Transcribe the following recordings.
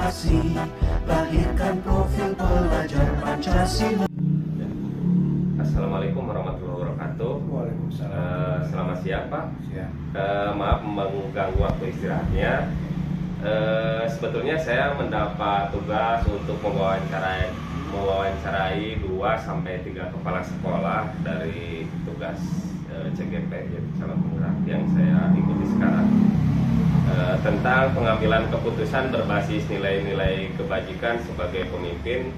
Demokrasi, lahirkan profil pelajar Pancasila. Assalamualaikum warahmatullahi wabarakatuh. Waalaikumsalam. Selamat siang Pak. Siang. Maaf mengganggu waktu istirahatnya. Sebetulnya saya mendapat tugas untuk mewawancarai 2-3 kepala sekolah dari tugas CGP, yaitu calon penggerak yang saya ikuti sekarang, tentang pengambilan keputusan berbasis nilai-nilai kebajikan sebagai pemimpin.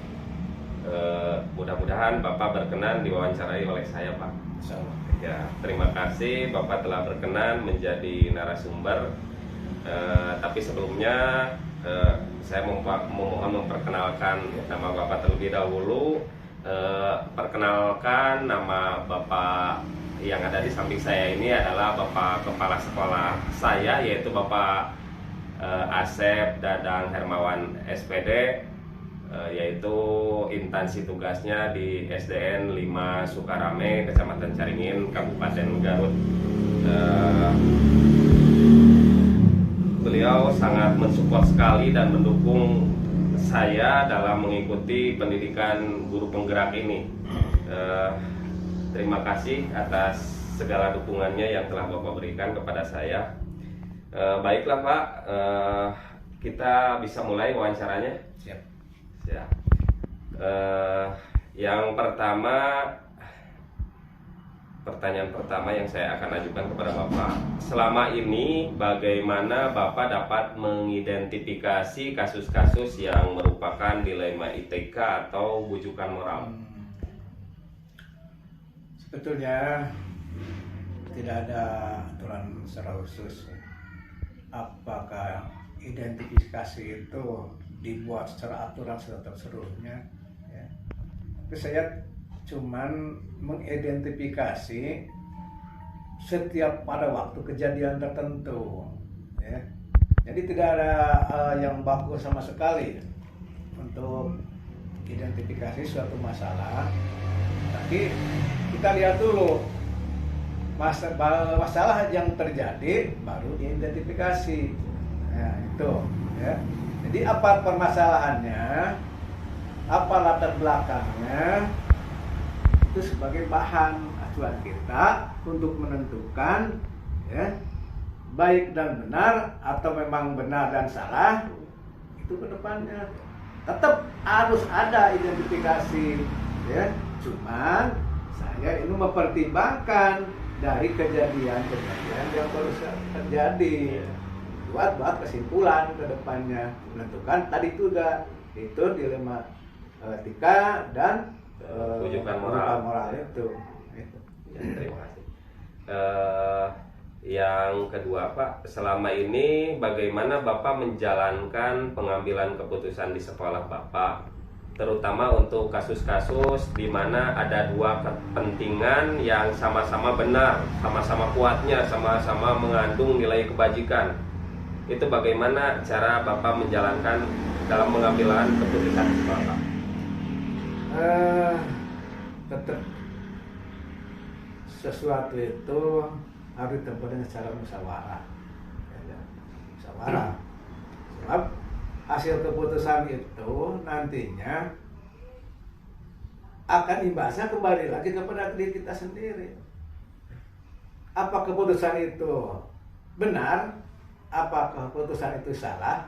Mudah-mudahan Bapak berkenan diwawancarai oleh saya, Pak. Insyaallah. Ya, terima kasih Bapak telah berkenan menjadi narasumber. Tapi sebelumnya saya memohon memperkenalkan nama Bapak terlebih dahulu. Perkenalkan, nama Bapak yang ada di samping saya ini adalah Bapak Kepala Sekolah saya, yaitu Bapak Asep Dadang Hermawan SPD, yaitu instansi tugasnya di SDN 5 Sukarame, Kecamatan Caringin, Kabupaten Garut. Beliau sangat mensupport sekali dan mendukung saya dalam mengikuti pendidikan guru penggerak ini. Terima kasih atas segala dukungannya yang telah Bapak berikan kepada saya. Baiklah Pak, kita bisa mulai wawancaranya. Siap. Ya. Yang pertama, pertanyaan pertama yang saya akan ajukan kepada Bapak, selama ini bagaimana Bapak dapat mengidentifikasi kasus-kasus yang merupakan dilema ITK atau bujukan moral? Sebetulnya tidak ada aturan secara khusus apakah identifikasi itu dibuat secara aturan seluruhnya, ya. Tapi saya cuman mengidentifikasi setiap pada waktu kejadian tertentu, ya. Jadi tidak ada yang baku sama sekali untuk identifikasi suatu masalah. Tapi kita lihat dulu masalah yang terjadi baru diidentifikasi. Nah, itu, ya. Jadi apa permasalahannya, apa latar belakangnya, itu sebagai bahan acuan kita untuk menentukan, ya, baik dan benar atau memang benar dan salah. Itu ke depannya tetap harus ada identifikasi, ya. Cuman saya ini mempertimbangkan dari kejadian-kejadian yang baru terjadi, buat kesimpulan ke depannya, menentukan tadi itu dilema etika dan bujukan moral itu. Ya, terima kasih. Yang kedua Pak, selama ini bagaimana Bapak menjalankan pengambilan keputusan di sekolah Bapak, terutama untuk kasus-kasus di mana ada dua kepentingan yang sama-sama benar, sama-sama kuatnya, sama-sama mengandung nilai kebajikan. Itu bagaimana cara Bapak menjalankan dalam mengambil keputusan di sekolah Pak? Tetap sesuatu itu harus ditempuh dengan cara musyawarah, ya. Musyawarah. Sebab hasil keputusan itu nantinya akan imbasnya kembali lagi kepada diri kita sendiri. Apa keputusan itu benar? Apa keputusan itu salah?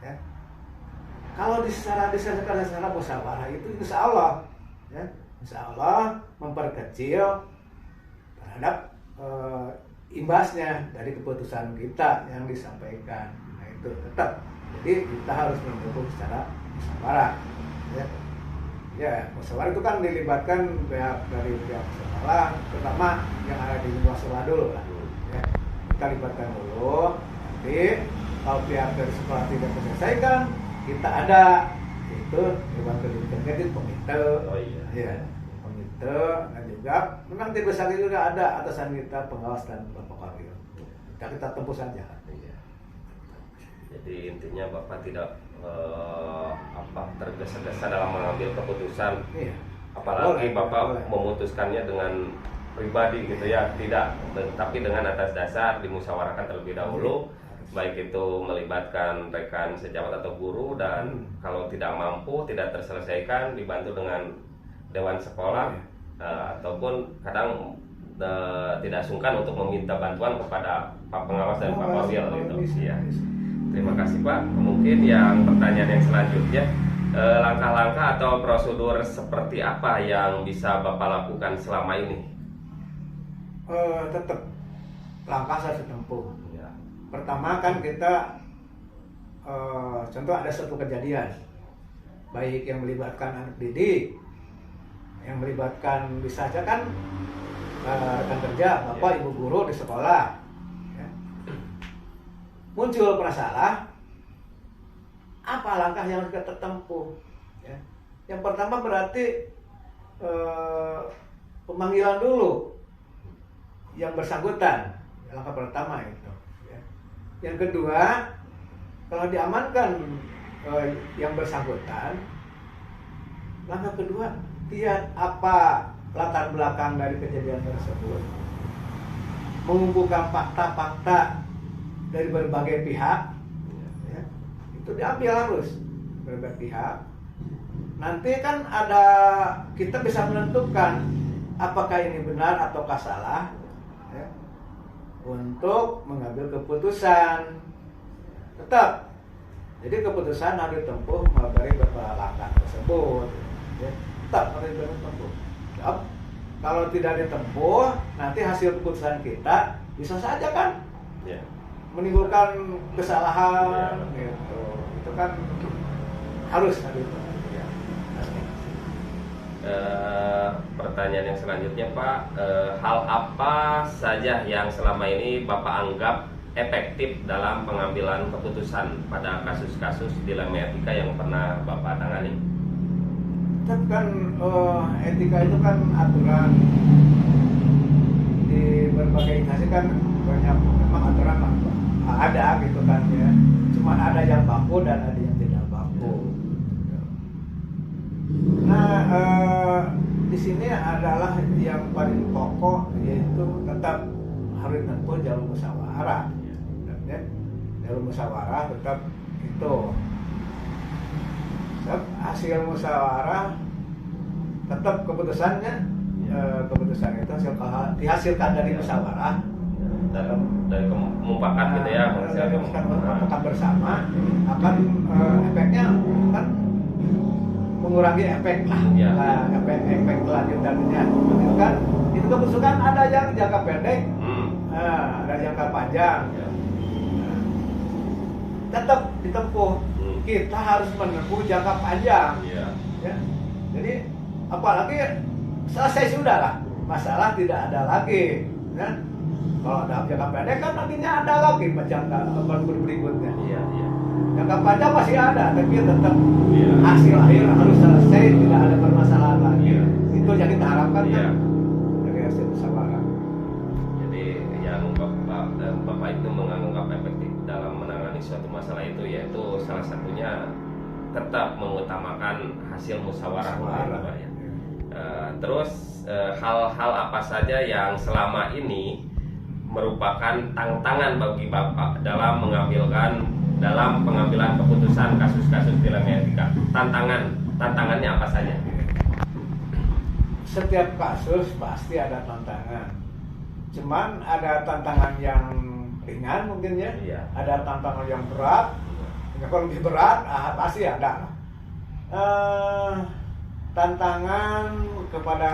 Ya. Kalau secara musyawarah itu insya Allah, ya, insya Allah memperkecil terhadap imbasnya dari keputusan kita yang disampaikan. Nah, itu tetap. Jadi kita harus mendukung secara musyawarah, ya. Ya, musyawarah itu kan dilibatkan dari pihak sekolah, terutama yang ada di musola dulu lah. Ya. Kita libatkan dulu. Nanti kalau pihak dari sekolah tidak menyelesaikan, kita ada itu libatkan komite. Oh iya. Ya, komite, dan juga memang di besar juga ada atasan kita, pengawas dan pokok itu. Kita tempuh saja. Iya. Jadi intinya Bapak tidak tergesa-gesa dalam mengambil keputusan. Iya. Apalagi Bapak boleh. memutuskannya dengan pribadi gitu ya, tidak, tapi dengan atas dasar dimusyawarahkan terlebih dahulu baik itu melibatkan rekan sejawat atau guru, dan kalau tidak mampu, tidak terselesaikan, dibantu dengan dewan sekolah, ataupun kadang tidak sungkan untuk meminta bantuan kepada Pak Pengawas dan Pak Pawil gitu. Ya. Terima kasih Pak. Mungkin yang pertanyaan yang selanjutnya, langkah-langkah atau prosedur seperti apa yang bisa Bapak lakukan selama ini? Tetap langkah harus ditempuh. Ya. Pertama kan kita contoh ada satu kejadian baik yang melibatkan anak didik, yang melibatkan bisa saja kan rekan kerja, bapak ibu guru di sekolah, ya. Muncul masalah, apa langkah yang harus kita tempuh, ya. Yang pertama berarti pemanggilan dulu yang bersangkutan, langkah pertama itu, ya. Yang kedua, kalau diamankan yang bersangkutan, langkah kedua, lihat apa latar belakang dari kejadian tersebut, mengumpulkan fakta-fakta dari berbagai pihak, ya. Itu diambil harus berbagai pihak. Nanti kan ada, kita bisa menentukan apakah ini benar ataukah salah, ya, untuk mengambil keputusan. Tetap, jadi keputusan harus ditempuh dari beberapa langkah tersebut, ya. Tetap harus ditempuh. Ya. Kalau tidak ditempuh, nanti hasil keputusan kita bisa saja kan, Ya. menimbulkan kesalahan, Ya. gitu. Itu kan harus ditempuh. Ya. Pertanyaan yang selanjutnya Pak, hal apa saja yang selama ini Bapak anggap efektif dalam pengambilan keputusan pada kasus-kasus dilema etika yang pernah Bapak tangani? Tetap kan etika itu kan aturan di berbagai instansi kan banyak, memang aturan ada gitu kan, ya. Cuma ada yang baku dan ada yang tidak baku. Nah, di sini adalah yang paling pokok, yaitu tetap harus ditempuh jalur musyawarah, ya. Jalur musyawarah tetap itu. Hasil musyawarah tetap keputusannya, keputusan itu dihasilkan dari musyawarah dari kemumpakat gitu ya, kemumpakat bersama, akan efeknya kan mengurangi efek lah, ya. efek kelanjutannya, itu kan, itu keputusan ada yang jangka pendek, ada jangka panjang, Ya. tetap ditempuh. Kita harus menempuh jangka panjang, Ya. ya. Jadi apalagi selesai sudah lah, masalah tidak ada lagi, ya. Kalau ada jangka pendek kan nantinya ada lagi jangka berikutnya. Iya, iya. Jangka panjang masih ada, tapi tetap Iya. hasil akhir harus selesai, tidak ada permasalahan lagi. Iya. Itu yang kita harapkan, Iya. kan dari hasil musyawarah. Jadi yang Bapak itu menganggap efektif dalam menangani suatu masalah itu, yaitu salah satunya tetap mengutamakan hasil musyawarah, Pak, ya. Terus hal-hal apa saja yang selama ini merupakan tantangan bagi Bapak dalam pengambilan keputusan kasus-kasus dilema etika? Tantangannya apa saja? Setiap kasus pasti ada tantangan. Cuman ada tantangan yang ringan mungkin, ya. Iya. Ada tantangan yang berat. Ya, kalau lebih berat pasti ada. Tantangan kepada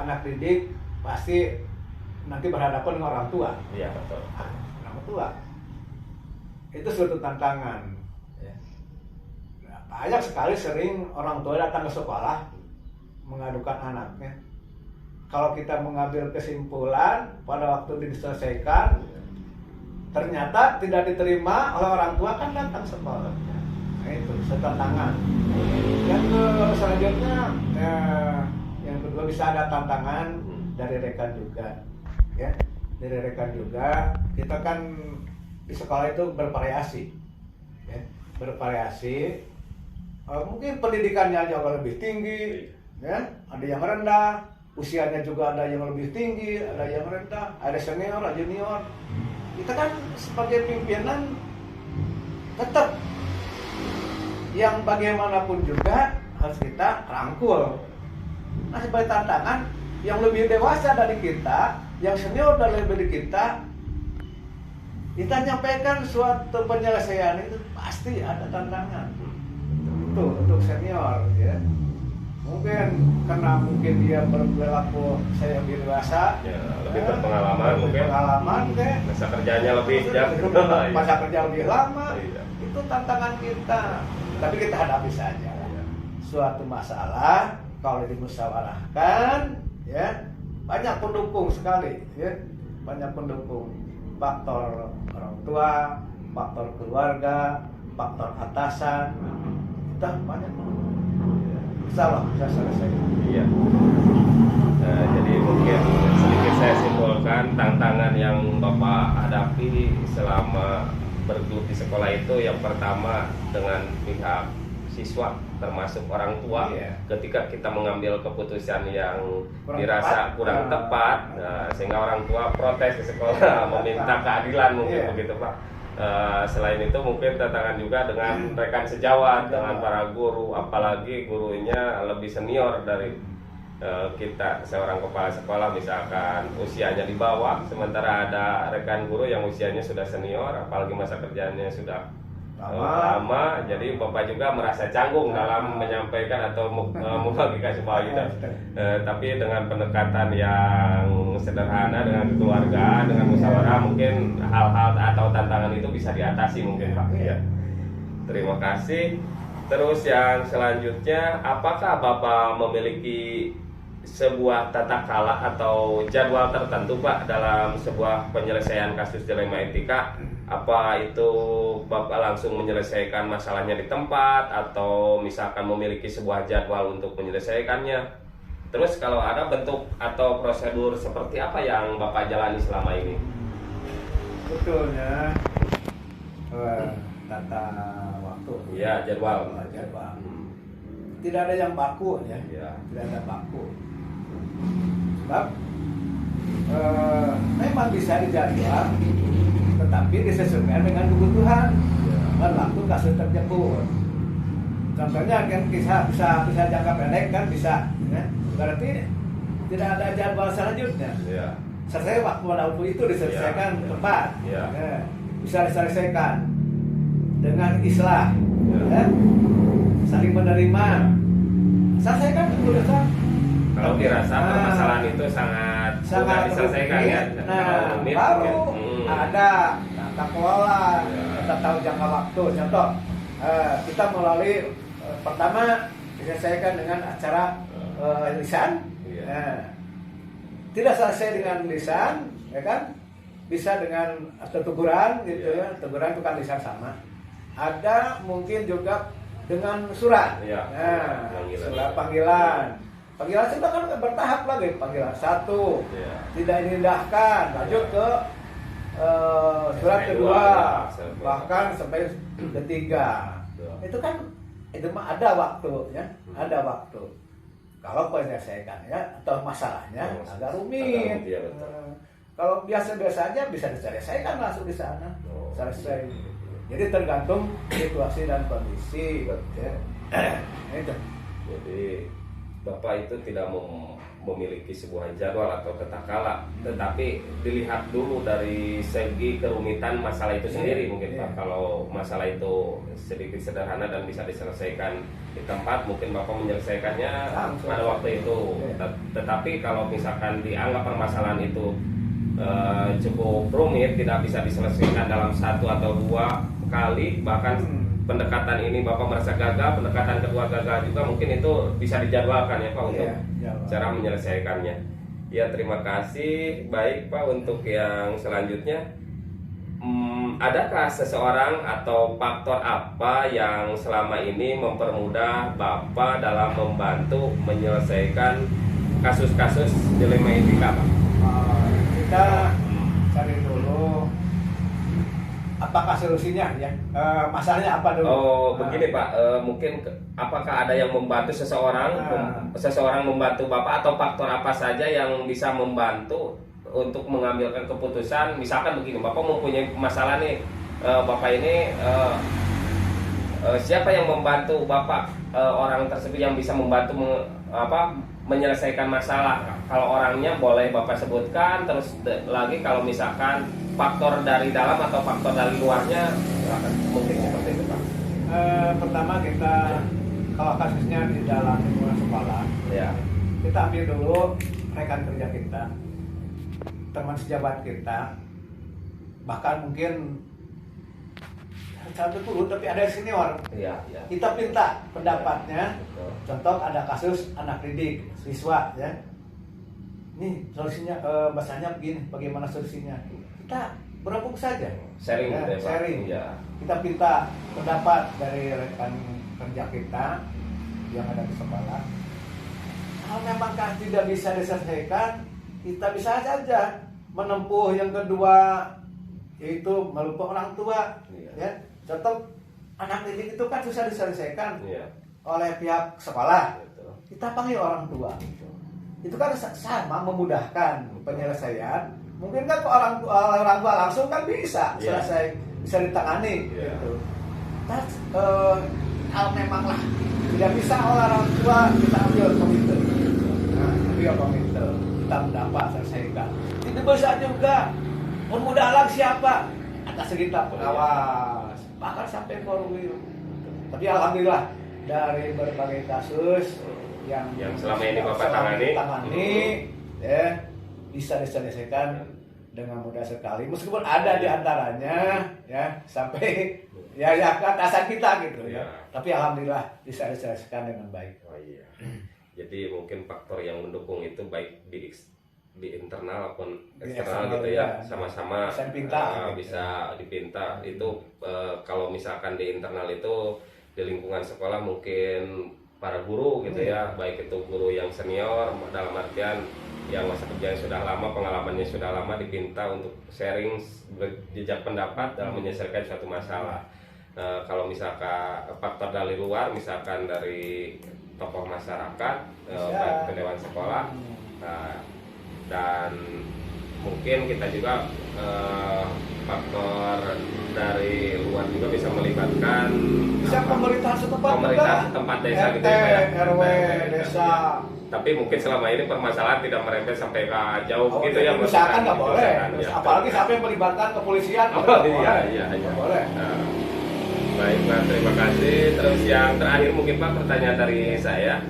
anak didik pasti nanti berhadapan dengan orang tua. Iya, betul. Orang tua itu suatu tantangan, ya. Nah, banyak sekali sering orang tua datang ke sekolah mengadukan anaknya. Kalau kita mengambil kesimpulan pada waktu diselesaikan, ternyata tidak diterima oleh orang tua, kan datang sekolah. Nah, itu tantangan. Yang selanjutnya, yang kedua bisa ada tantangan dari rekan juga, ya. Dari rekan juga, kita kan di sekolah itu bervariasi, ya. Bervariasi. Mungkin pendidikannya jauh lebih tinggi, ya. Ada yang rendah, usianya juga ada yang lebih tinggi, ada yang rendah, ada senior, ada junior. Kita kan sebagai pimpinan tetap yang bagaimanapun juga harus kita rangkul. Nah, sebagai tantangan yang lebih dewasa dari kita, yang senior dari kita nyampaikan suatu penyelesaian itu pasti ada tantangan. Itu untuk senior ya. Mungkin karena dia berperilaku saya lebih dewasa, ya, lebih berpengalaman mungkin. Pengalaman deh. Masa kerjanya lebih masa kerja lebih lama. Iya. Itu tantangan kita. Tapi kita hadapi saja. Suatu masalah kalau dimusyawarahkan, ya banyak pendukung sekali, ya banyak pendukung. Faktor orang tua, faktor keluarga, faktor atasan, kita banyak pendukung. Salah bisa selesai. Iya. Nah, jadi mungkin sedikit saya simpulkan tantangan yang Bapak hadapi selama bergelut di sekolah itu yang pertama dengan pihak siswa termasuk orang tua, iya. Ketika kita mengambil keputusan yang kurang kurang tepat, nah, sehingga orang tua protes ke sekolah meminta keadilan mungkin Iya. begitu Pak. Selain itu mungkin tantangan juga dengan rekan sejawat, dengan para guru, apalagi gurunya lebih senior dari kita seorang kepala sekolah, misalkan usianya di bawah, sementara ada rekan guru yang usianya sudah senior, apalagi masa kerjanya sudah lama, jadi Bapak juga merasa canggung dalam menyampaikan atau membagikan sebuah ide. Tapi dengan pendekatan yang sederhana, dengan keluarga, dengan musyawarah, mungkin hal-hal atau tantangan itu bisa diatasi mungkin Pak. Ya. Terima kasih. Terus yang selanjutnya, apakah Bapak memiliki sebuah tata kala atau jadwal tertentu Pak dalam sebuah penyelesaian kasus dilema etika? Apa itu Bapak langsung menyelesaikan masalahnya di tempat atau misalkan memiliki sebuah jadwal untuk menyelesaikannya? Terus kalau ada bentuk atau prosedur seperti apa yang Bapak jalani selama ini? Betulnya tata waktu. Iya, jadwal. Jadwal. Tidak ada yang baku ya. Ya. Tidak ada baku. Sebab memang bisa dijadwal, tetapi disesuaikan dengan kebutuhan dan waktu kasus tersebut. Contohnya kan bisa jangka pendek kan bisa, ya. Berarti tidak ada jadwal selanjutnya. Ya. Selesai waktu itu diselesaikan Ya. tepat. Ya. Ya. Bisa diselesaikan dengan islah, ya. Saling menerima. Selesaikan keputusan. Kalau dirasa permasalahan itu sangat mudah diselesaikan ya. Nah, Rumit, baru mungkin. ada tata kelola, kita tahu jangka waktu. Contoh, kita melalui pertama diselesaikan dengan acara lisan. Tidak selesai dengan lisan, ya kan? Bisa dengan teguran, gitu ya. Teguran itu kan lisan sama. Ada mungkin juga dengan surat. Surat panggilan. Panggilan sudah kan bertahap lagi. Panggilan 1 tidak diindahkan, lanjut ke surat kedua, bahkan sampai ketiga. Itu kan itu mah ada waktunya, ada waktu. Kalau penyelesaiannya atau masalahnya agak rumit. Kalau biasa-biasa aja bisa diselesaikan langsung di sana, selesai. Jadi tergantung situasi dan kondisi. Ya. Itu. Jadi Bapak itu tidak memiliki sebuah jadwal atau tata kala, tetapi dilihat dulu dari segi kerumitan masalah itu sendiri mungkin Pak. Kalau masalah itu sedikit sederhana dan bisa diselesaikan di tempat, mungkin Bapak menyelesaikannya pada waktu itu. Tetapi kalau misalkan dianggap permasalahan itu cukup rumit, tidak bisa diselesaikan dalam 1 atau 2 kali, bahkan pendekatan ini Bapak merasa gagal, pendekatan kedua gagal juga, mungkin itu bisa dijadwalkan ya Pak untuk cara menyelesaikannya. Ya, terima kasih. Baik Pak, untuk yang selanjutnya, adakah seseorang atau faktor apa yang selama ini mempermudah Bapak dalam membantu menyelesaikan kasus-kasus dilema etika Pak? Kita cari dulu apakah solusinya ya, masalahnya apa dulu. Begini Pak, mungkin apakah ada yang membantu seseorang membantu Bapak, atau faktor apa saja yang bisa membantu untuk mengambilkan keputusan? Misalkan begini, Bapak mempunyai masalah nih, Bapak ini siapa yang membantu Bapak, orang tersebut yang bisa membantu menyelesaikan masalah? Kalau orangnya boleh Bapak sebutkan, terus lagi kalau misalkan faktor dari dalam atau faktor dari luarnya, mungkin seperti itu Pak. Pertama kita, kalau kasusnya di dalam lingkungan sekolah, Ya. kita ambil dulu rekan kerja kita, teman sejabat kita, bahkan mungkin satu guru tapi ada senior. Iya, iya. Kita minta pendapatnya. Betul. Contoh ada kasus anak didik, siswa ya. Nih solusinya, bahasanya begini, bagaimana solusinya? Kita berembuk saja. Sharing Ya, gitu ya, Pak? sharing. Iya. Kita minta pendapat dari rekan kerja kita yang ada di sekolah. Kalau memang tidak bisa diselesaikan, kita bisa saja menempuh yang kedua, yaitu melupakan orang tua. Iya. Ya. Contoh anak didik itu kan susah diselesaikan Iya. oleh pihak sekolah. Betul. Kita panggil orang tua. Itu kan sama memudahkan penyelesaian. Mungkin kan orang tua langsung kan bisa Iya. selesai, bisa ditangani. Iya. Gitu. Nah, kalau memanglah tidak bisa oleh orang tua, kita ambil komite. Nah, ambil komite, kita mendapat selesaikan. Itu bisa juga pemuda siapa? Atas kita pengawas, bahkan sampai perwira. Tapi alhamdulillah dari berbagai kasus yang selama ini Bapak tangani, ya bisa diselesaikan dengan mudah sekali. Meskipun ada di antaranya ya sampai ya ke atasan kita gitu ya. Ya. Tapi alhamdulillah bisa diselesaikan dengan baik. Oh iya. Jadi mungkin faktor yang mendukung itu baik di internal maupun eksternal gitu ya, sama-sama bisa dipinta, bisa dipinta. Itu kalau misalkan di internal itu di lingkungan sekolah mungkin para guru gitu ya, baik itu guru yang senior dalam artian yang masa kerjanya sudah lama, pengalamannya sudah lama, dipinta untuk sharing jejak pendapat dalam menyelesaikan suatu masalah. Kalau misalkan faktor dari luar, misalkan dari tokoh masyarakat, baik ke dewan sekolah, dan mungkin kita juga faktor dari luar juga bisa melibatkan Pemerintah setempat setempat desa gitu ya, Pak ya? RW, desa. Tapi mungkin selama ini permasalahan tidak merembet sampai ke jauh gitu ya. Misalkan nggak boleh, Ya. apalagi sampai melibatkan kepolisian. Iya. Boleh. Baik Pak, terima kasih. Terus yang terakhir mungkin Pak, pertanyaan dari saya,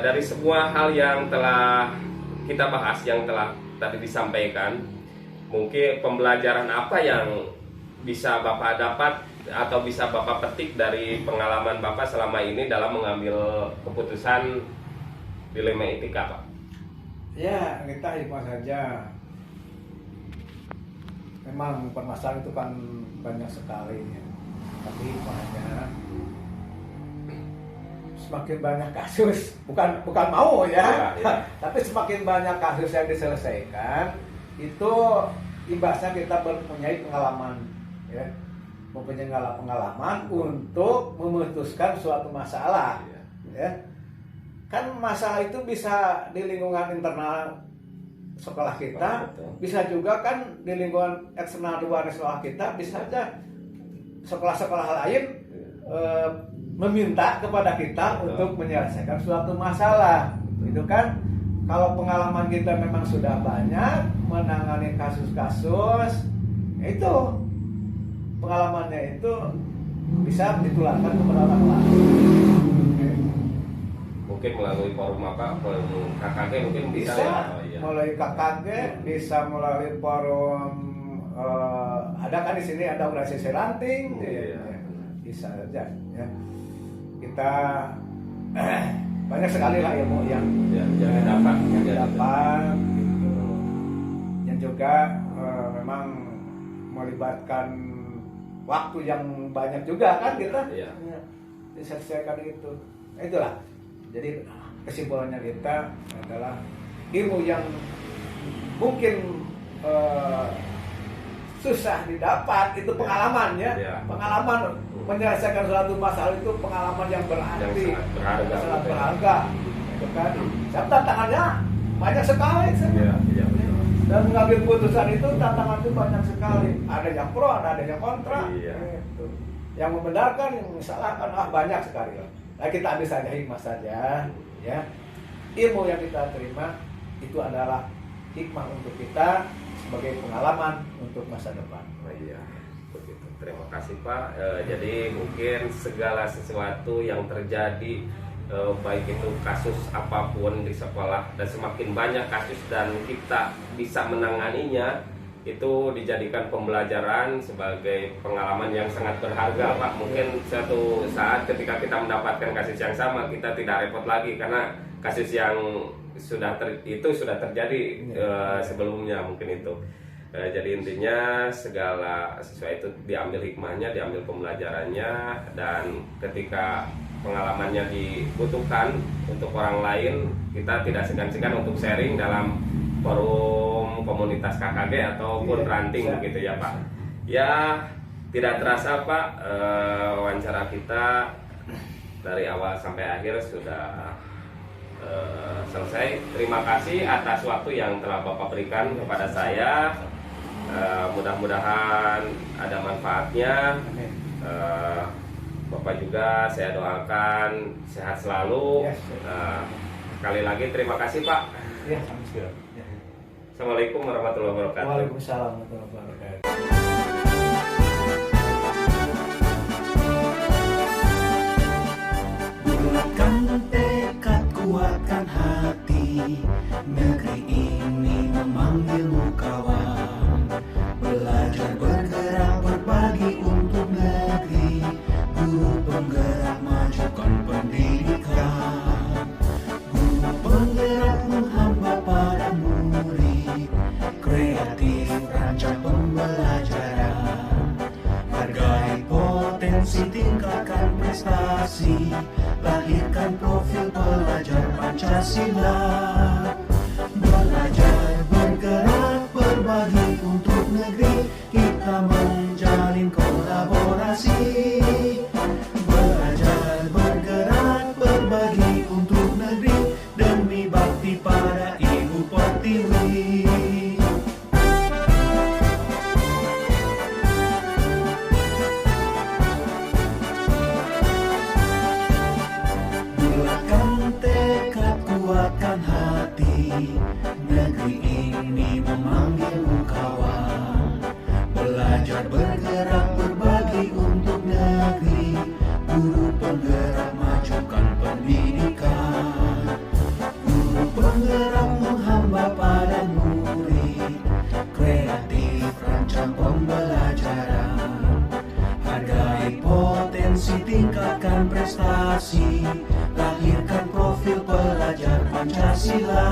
dari semua hal yang telah kita bahas, yang telah tadi disampaikan, mungkin pembelajaran apa yang bisa Bapak dapat atau bisa Bapak petik dari pengalaman Bapak selama ini dalam mengambil keputusan dilema etika, Pak? Ya, kita hikmah saja. Memang permasalahan itu kan banyak sekali ya. Tapi hikmahnya semakin banyak kasus, bukan mau ya. Tapi semakin banyak kasus yang diselesaikan, itu imbasnya kita mempunyai pengalaman ya. Mempunyai pengalaman untuk memutuskan suatu masalah ya. Kan masalah itu bisa di lingkungan internal sekolah kita, bisa juga kan di lingkungan eksternal luar sekolah kita, bisa saja sekolah-sekolah lain meminta kepada kita untuk menyelesaikan suatu masalah. Itu kan kalau pengalaman kita memang sudah banyak menangani kasus-kasus, itu pengalamannya itu bisa ditularkan kepada orang lain. Mungkin melalui forum apa, forum KKG mungkin bisa ya? Melalui KKG, bisa melalui forum ada kan di sini ada organisasi ranting, bisa saja ya. Kita banyak sekali lah ilmu yang didapat gitu. Yang juga memang melibatkan waktu yang banyak juga kan kita diselesaikan itu. Nah, itulah. Jadi kesimpulannya kita adalah ilmu yang mungkin susah didapat itu pengalaman ya. Pengalaman menyelesaikan suatu masalah itu pengalaman yang berarti, sangat berharga. Itu kan. Tantangannya banyak sekali. Dan mengambil keputusan itu tantangan itu banyak sekali. Ada yang pro, ada yang kontra. Gitu. Yang membenarkan, yang menyalahkan, banyak sekali. Nah, kita ambil saja hikmah saja, ya. Ilmu yang kita terima itu adalah hikmah untuk kita sebagai pengalaman untuk masa depan. Oh iya, begitu. Terima kasih Pak. Jadi mungkin segala sesuatu yang terjadi, baik itu kasus apapun di sekolah, dan semakin banyak kasus dan kita bisa menanganinya, itu dijadikan pembelajaran sebagai pengalaman yang sangat berharga Pak. Mungkin suatu saat ketika kita mendapatkan kasus yang sama, kita tidak repot lagi karena kasus yang sudah terjadi sebelumnya mungkin itu. Jadi intinya segala sesuatu itu diambil hikmahnya, diambil pembelajarannya, dan ketika pengalamannya dibutuhkan untuk orang lain, kita tidak segan-segan untuk sharing dalam forum komunitas KKG ataupun ranting begitu ya Pak. Ya, tidak terasa Pak, wawancara kita dari awal sampai akhir sudah selesai. Terima kasih atas waktu yang telah Bapak berikan kepada saya. Mudah-mudahan ada manfaatnya. Bapak juga saya doakan sehat selalu. Sekali lagi terima kasih Pak. Ya, sama-sama. Assalamualaikum warahmatullahi wabarakatuh. Waalaikumsalam warahmatullahi wabarakatuh. Bulatkan tekad, kuatkan hati, negeri ini memanggilmu kawan. Belajar, bergerak, berbagi untuk negeri, guru penggerak, majukan pendidikan. Guru penggerak menghamba pada murid, kreatif rancang pembelajaran. Hargai potensi, tingkatkan prestasi, lahirkan profil pelajar Pancasila. Belajar, bergerak, berbagi untuk negeri, kita menjalin kolaborasi. Belajar, bergerak, berbagi untuk negeri, demi bakti pada Ibu Pertiwi. Bulatkan tekad, kuatkan hati, negeri ini memanggilmu kawan. Belajar, bergerak, berbagi untuk negeri, guru penggerak, majukan pendidikan. Guru penggerak menghamba pada murid, kreatif rancang pembelajaran. Hargai potensi, tingkatkan prestasi, lahirkan profil pelajar Pancasila.